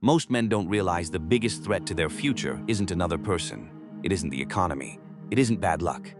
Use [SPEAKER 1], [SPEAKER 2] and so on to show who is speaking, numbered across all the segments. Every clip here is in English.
[SPEAKER 1] Most men don't realize the biggest threat to their future isn't another person. It isn't the economy. It isn't bad luck.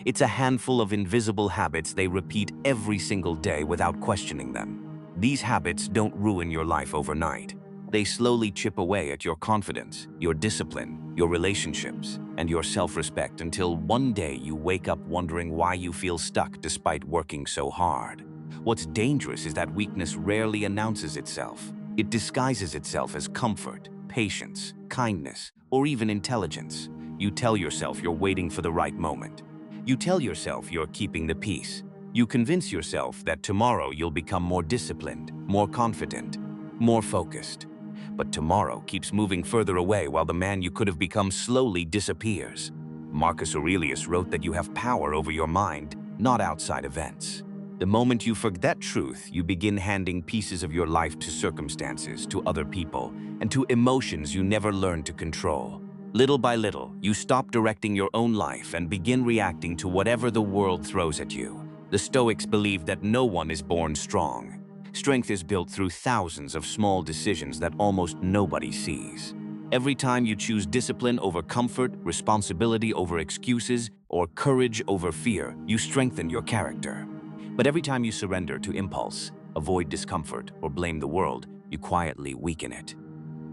[SPEAKER 1] It's a handful of invisible habits they repeat every single day without questioning them. These habits don't ruin your life overnight. They slowly chip away at your confidence, your discipline, your relationships, and your self-respect until one day you wake up wondering why you feel stuck despite working so hard. What's dangerous is that weakness rarely announces itself. It disguises itself as comfort, patience, kindness, or even intelligence. You tell yourself you're waiting for the right moment. You tell yourself you're keeping the peace. You convince yourself that tomorrow you'll become more disciplined, more confident, more focused. But tomorrow keeps moving further away while the man you could have become slowly disappears. Marcus Aurelius wrote that you have power over your mind, not outside events. The moment you forget that truth, you begin handing pieces of your life to circumstances, to other people, and to emotions you never learned to control. Little by little, you stop directing your own life and begin reacting to whatever the world throws at you. The Stoics believed that no one is born strong. Strength is built through thousands of small decisions that almost nobody sees. Every time you choose discipline over comfort, responsibility over excuses, or courage over fear, you strengthen your character. But every time you surrender to impulse, avoid discomfort, or blame the world, you quietly weaken it.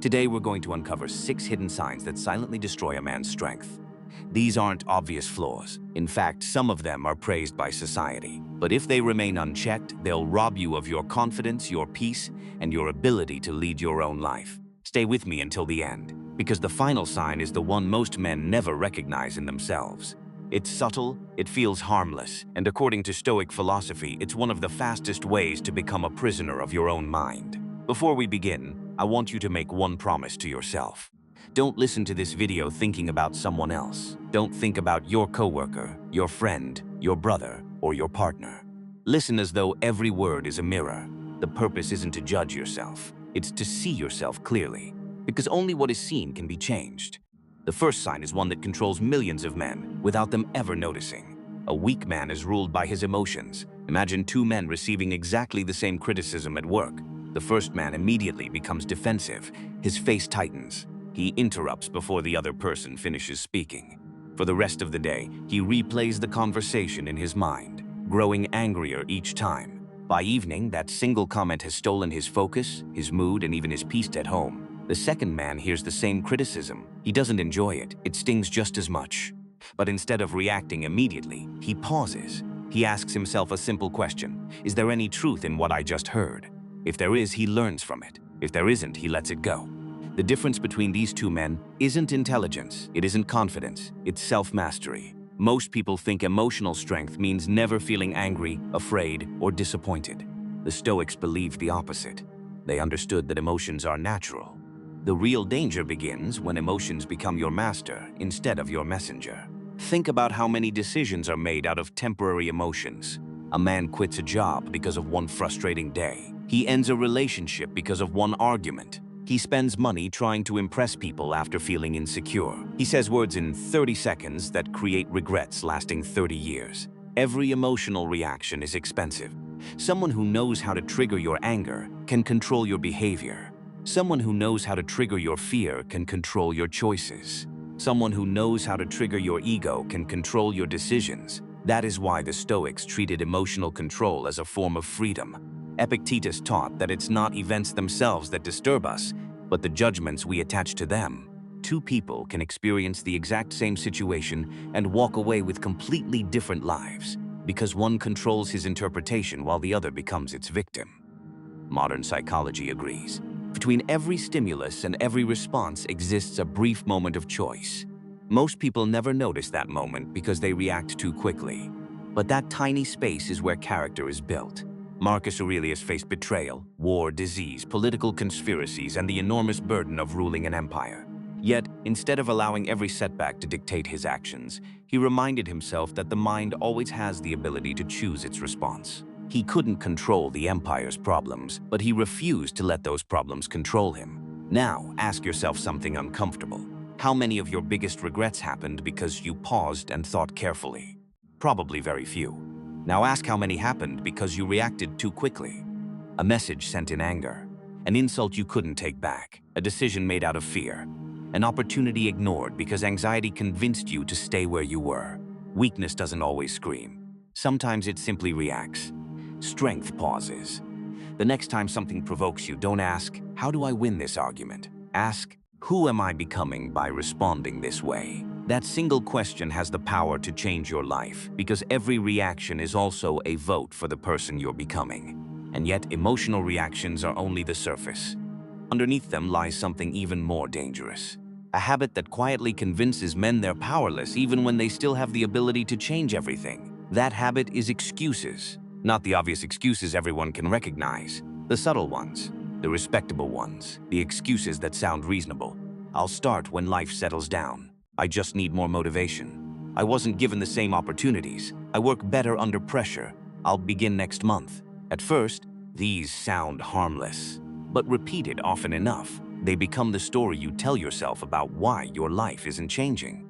[SPEAKER 1] Today, we're going to uncover 6 hidden signs that silently destroy a man's strength. These aren't obvious flaws. In fact, some of them are praised by society. But if they remain unchecked, they'll rob you of your confidence, your peace, and your ability to lead your own life. Stay with me until the end, because the final sign is the one most men never recognize in themselves. It's subtle, it feels harmless, and according to Stoic philosophy, it's one of the fastest ways to become a prisoner of your own mind. Before we begin, I want you to make one promise to yourself. Don't listen to this video thinking about someone else. Don't think about your coworker, your friend, your brother, or your partner. Listen as though every word is a mirror. The purpose isn't to judge yourself, it's to see yourself clearly, because only what is seen can be changed. The first sign is one that controls millions of men without them ever noticing. A weak man is ruled by his emotions. Imagine 2 men receiving exactly the same criticism at work. The first man immediately becomes defensive. His face tightens. He interrupts before the other person finishes speaking. For the rest of the day, he replays the conversation in his mind, growing angrier each time. By evening, that single comment has stolen his focus, his mood, and even his peace at home. The second man hears the same criticism. He doesn't enjoy it. It stings just as much. But instead of reacting immediately, he pauses. He asks himself a simple question. Is there any truth in what I just heard? If there is, he learns from it. If there isn't, he lets it go. The difference between these 2 men isn't intelligence, it isn't confidence, it's self-mastery. Most people think emotional strength means never feeling angry, afraid, or disappointed. The Stoics believed the opposite. They understood that emotions are natural. The real danger begins when emotions become your master instead of your messenger. Think about how many decisions are made out of temporary emotions. A man quits a job because of one frustrating day. He ends a relationship because of one argument. He spends money trying to impress people after feeling insecure. He says words in 30 seconds that create regrets lasting 30 years. Every emotional reaction is expensive. Someone who knows how to trigger your anger can control your behavior. Someone who knows how to trigger your fear can control your choices. Someone who knows how to trigger your ego can control your decisions. That is why the Stoics treated emotional control as a form of freedom. Epictetus taught that it's not events themselves that disturb us, but the judgments we attach to them. 2 people can experience the exact same situation and walk away with completely different lives, because one controls his interpretation while the other becomes its victim. Modern psychology agrees. Between every stimulus and every response exists a brief moment of choice. Most people never notice that moment because they react too quickly. But that tiny space is where character is built. Marcus Aurelius faced betrayal, war, disease, political conspiracies, and the enormous burden of ruling an empire. Yet, instead of allowing every setback to dictate his actions, he reminded himself that the mind always has the ability to choose its response. He couldn't control the empire's problems, but he refused to let those problems control him. Now, ask yourself something uncomfortable. How many of your biggest regrets happened because you paused and thought carefully? Probably very few. Now ask how many happened because you reacted too quickly. A message sent in anger, An insult you couldn't take back, a decision made out of fear, an opportunity ignored because anxiety convinced you to stay where you were. Weakness doesn't always scream. Sometimes it simply reacts. Strength pauses. The next time something provokes you, don't ask, "How do I win this argument?" Ask, "Who am I becoming by responding this way?" That single question has the power to change your life, because every reaction is also a vote for the person you're becoming. And yet, emotional reactions are only the surface. Underneath them lies something even more dangerous. A habit that quietly convinces men they're powerless even when they still have the ability to change everything. That habit is excuses. Not the obvious excuses everyone can recognize. The subtle ones. The respectable ones. The excuses that sound reasonable. "I'll start when life settles down. I just need more motivation. I wasn't given the same opportunities. I work better under pressure. I'll begin next month." At first, these sound harmless. But repeated often enough, they become the story you tell yourself about why your life isn't changing.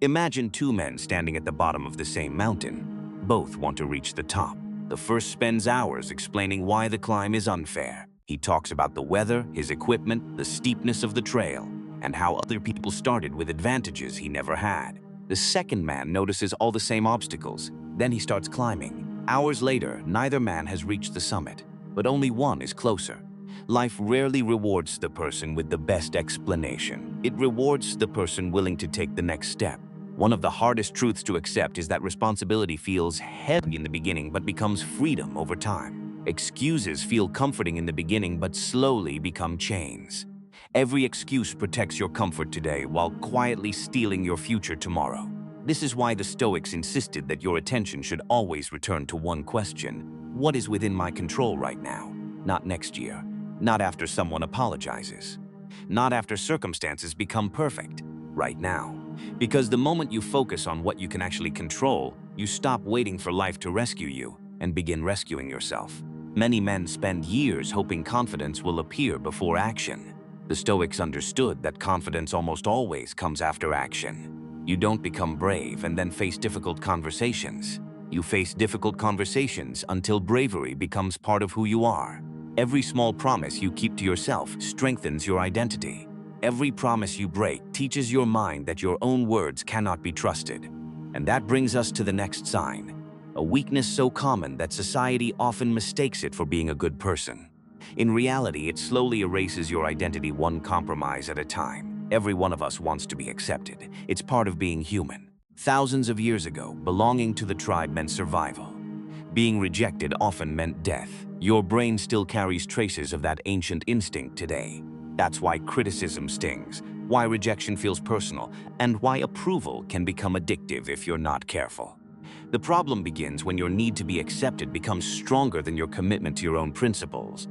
[SPEAKER 1] Imagine two men standing at the bottom of the same mountain. Both want to reach the top. The first spends hours explaining why the climb is unfair. He talks about the weather, his equipment, the steepness of the trail, and how other people started with advantages he never had. The second man notices all the same obstacles. Then he starts climbing. Hours later, neither man has reached the summit, but only one is closer. Life rarely rewards the person with the best explanation. It rewards the person willing to take the next step. One of the hardest truths to accept is that responsibility feels heavy in the beginning but becomes freedom over time. Excuses feel comforting in the beginning but slowly become chains. Every excuse protects your comfort today while quietly stealing your future tomorrow. This is why the Stoics insisted that your attention should always return to one question: what is within my control right now? Not next year. Not after someone apologizes. Not after circumstances become perfect. Right now. Because the moment you focus on what you can actually control, you stop waiting for life to rescue you and begin rescuing yourself. Many men spend years hoping confidence will appear before action. The Stoics understood that confidence almost always comes after action. You don't become brave and then face difficult conversations. You face difficult conversations until bravery becomes part of who you are. Every small promise you keep to yourself strengthens your identity. Every promise you break teaches your mind that your own words cannot be trusted. And that brings us to the next sign, a weakness so common that society often mistakes it for being a good person. In reality, it slowly erases your identity one compromise at a time. Every one of us wants to be accepted. It's part of being human. Thousands of years ago, belonging to the tribe meant survival. Being rejected often meant death. Your brain still carries traces of that ancient instinct today. That's why criticism stings, why rejection feels personal, and why approval can become addictive if you're not careful. The problem begins when your need to be accepted becomes stronger than your commitment to your own principles.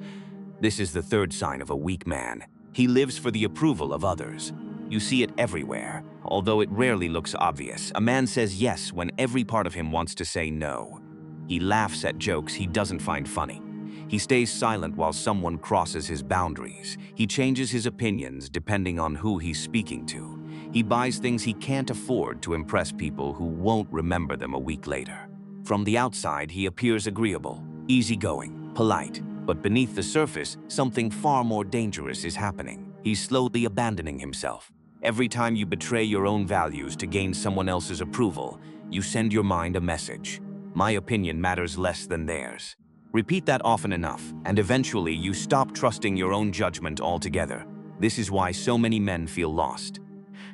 [SPEAKER 1] This is the third sign of a weak man. He lives for the approval of others. You see it everywhere, although it rarely looks obvious. A man says yes when every part of him wants to say no. He laughs at jokes he doesn't find funny. He stays silent while someone crosses his boundaries. He changes his opinions depending on who he's speaking to. He buys things he can't afford to impress people who won't remember them a week later. From the outside, he appears agreeable, easygoing, polite, but beneath the surface, something far more dangerous is happening. He's slowly abandoning himself. Every time you betray your own values to gain someone else's approval, you send your mind a message. My opinion matters less than theirs. Repeat that often enough, and eventually you stop trusting your own judgment altogether. This is why so many men feel lost.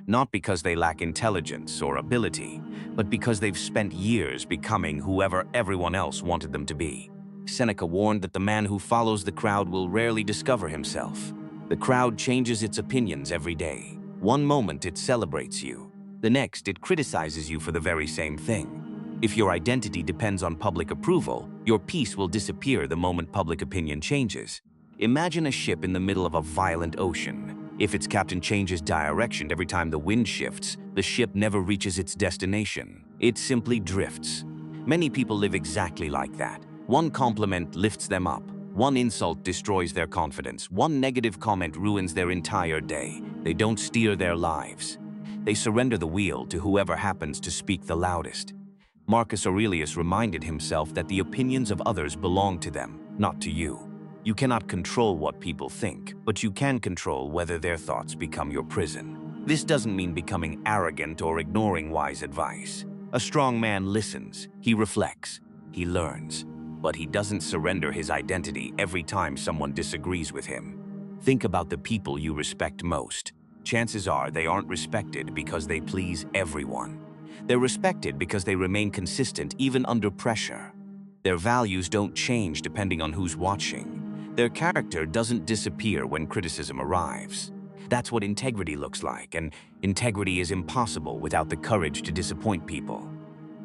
[SPEAKER 1] Not because they lack intelligence or ability, but because they've spent years becoming whoever everyone else wanted them to be. Seneca warned that the man who follows the crowd will rarely discover himself. The crowd changes its opinions every day. One moment it celebrates you. The next it criticizes you for the very same thing. If your identity depends on public approval, your peace will disappear the moment public opinion changes. Imagine a ship in the middle of a violent ocean. If its captain changes direction every time the wind shifts, the ship never reaches its destination. It simply drifts. Many people live exactly like that. One compliment lifts them up. One insult destroys their confidence. One negative comment ruins their entire day. They don't steer their lives. They surrender the wheel to whoever happens to speak the loudest. Marcus Aurelius reminded himself that the opinions of others belong to them, not to you. You cannot control what people think, but you can control whether their thoughts become your prison. This doesn't mean becoming arrogant or ignoring wise advice. A strong man listens, he reflects, he learns, but he doesn't surrender his identity every time someone disagrees with him. Think about the people you respect most. Chances are they aren't respected because they please everyone. They're respected because they remain consistent even under pressure. Their values don't change depending on who's watching. Their character doesn't disappear when criticism arrives. That's what integrity looks like, and integrity is impossible without the courage to disappoint people.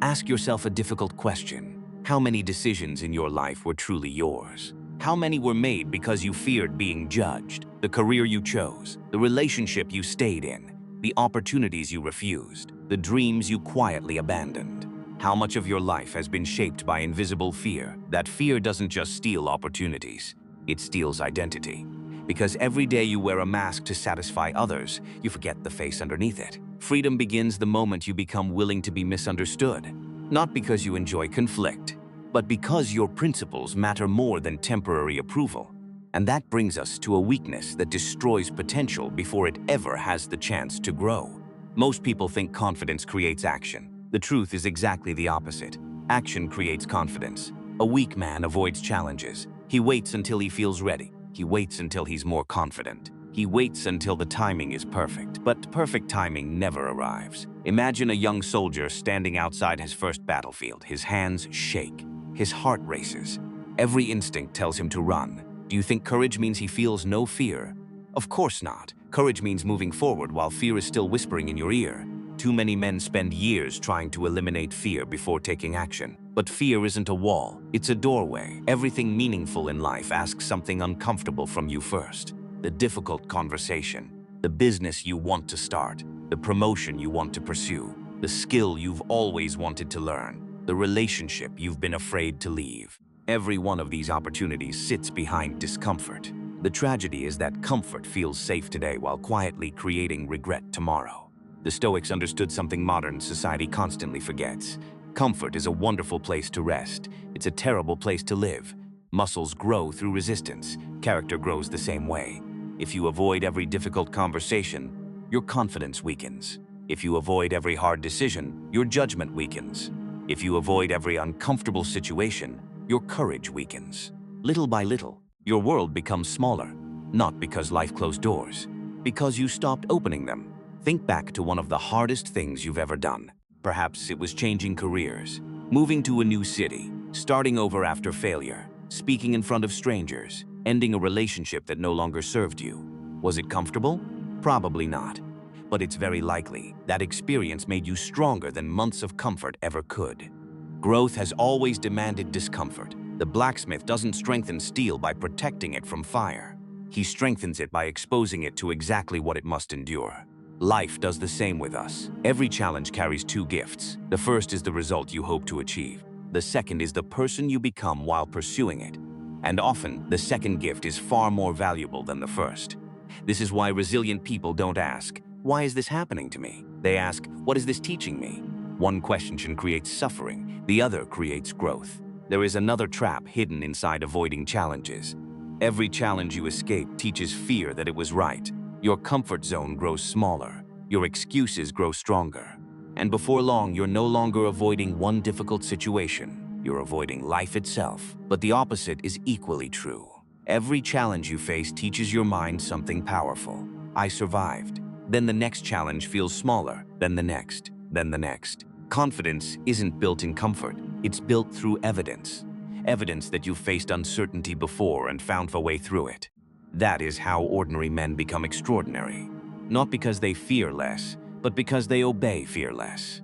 [SPEAKER 1] Ask yourself a difficult question. How many decisions in your life were truly yours? How many were made because you feared being judged? The career you chose, the relationship you stayed in, the opportunities you refused, the dreams you quietly abandoned. How much of your life has been shaped by invisible fear? That fear doesn't just steal opportunities, it steals identity. Because every day you wear a mask to satisfy others, you forget the face underneath it. Freedom begins the moment you become willing to be misunderstood. Not because you enjoy conflict, but because your principles matter more than temporary approval. And that brings us to a weakness that destroys potential before it ever has the chance to grow. Most people think confidence creates action. The truth is exactly the opposite. Action creates confidence. A weak man avoids challenges. He waits until he feels ready. He waits until he's more confident. He waits until the timing is perfect. But perfect timing never arrives. Imagine a young soldier standing outside his first battlefield. His hands shake. His heart races. Every instinct tells him to run. Do you think courage means he feels no fear? Of course not. Courage means moving forward while fear is still whispering in your ear. Too many men spend years trying to eliminate fear before taking action. But fear isn't a wall, it's a doorway. Everything meaningful in life asks something uncomfortable from you first. The difficult conversation, the business you want to start, the promotion you want to pursue, the skill you've always wanted to learn, the relationship you've been afraid to leave. Every one of these opportunities sits behind discomfort. The tragedy is that comfort feels safe today while quietly creating regret tomorrow. The Stoics understood something modern society constantly forgets. Comfort is a wonderful place to rest. It's a terrible place to live. Muscles grow through resistance. Character grows the same way. If you avoid every difficult conversation, your confidence weakens. If you avoid every hard decision, your judgment weakens. If you avoid every uncomfortable situation, your courage weakens. Little by little, your world becomes smaller. Not because life closed doors, because you stopped opening them. Think back to one of the hardest things you've ever done. Perhaps it was changing careers, moving to a new city, starting over after failure, speaking in front of strangers, ending a relationship that no longer served you. Was it comfortable? Probably not. But it's very likely that experience made you stronger than months of comfort ever could. Growth has always demanded discomfort. The blacksmith doesn't strengthen steel by protecting it from fire. He strengthens it by exposing it to exactly what it must endure. Life does the same with us. Every challenge carries two gifts. The first is the result you hope to achieve. The second is the person you become while pursuing it. And often, the second gift is far more valuable than the first. This is why resilient people don't ask, "Why is this happening to me?" They ask, "What is this teaching me?" One question creates suffering, the other creates growth. There is another trap hidden inside avoiding challenges. Every challenge you escape teaches fear that it was right. Your comfort zone grows smaller. Your excuses grow stronger. And before long, you're no longer avoiding one difficult situation. You're avoiding life itself. But the opposite is equally true. Every challenge you face teaches your mind something powerful. I survived. Then the next challenge feels smaller. Then the next. Then the next. Confidence isn't built in comfort. It's built through evidence. Evidence that you've faced uncertainty before and found a way through it. That is how ordinary men become extraordinary. Not because they fear less, but because they obey fear less.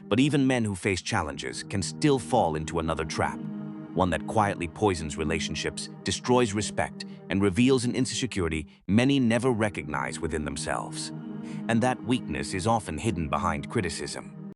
[SPEAKER 1] But even men who face challenges can still fall into another trap. One that quietly poisons relationships, destroys respect, and reveals an insecurity many never recognize within themselves. And that weakness is often hidden behind criticism.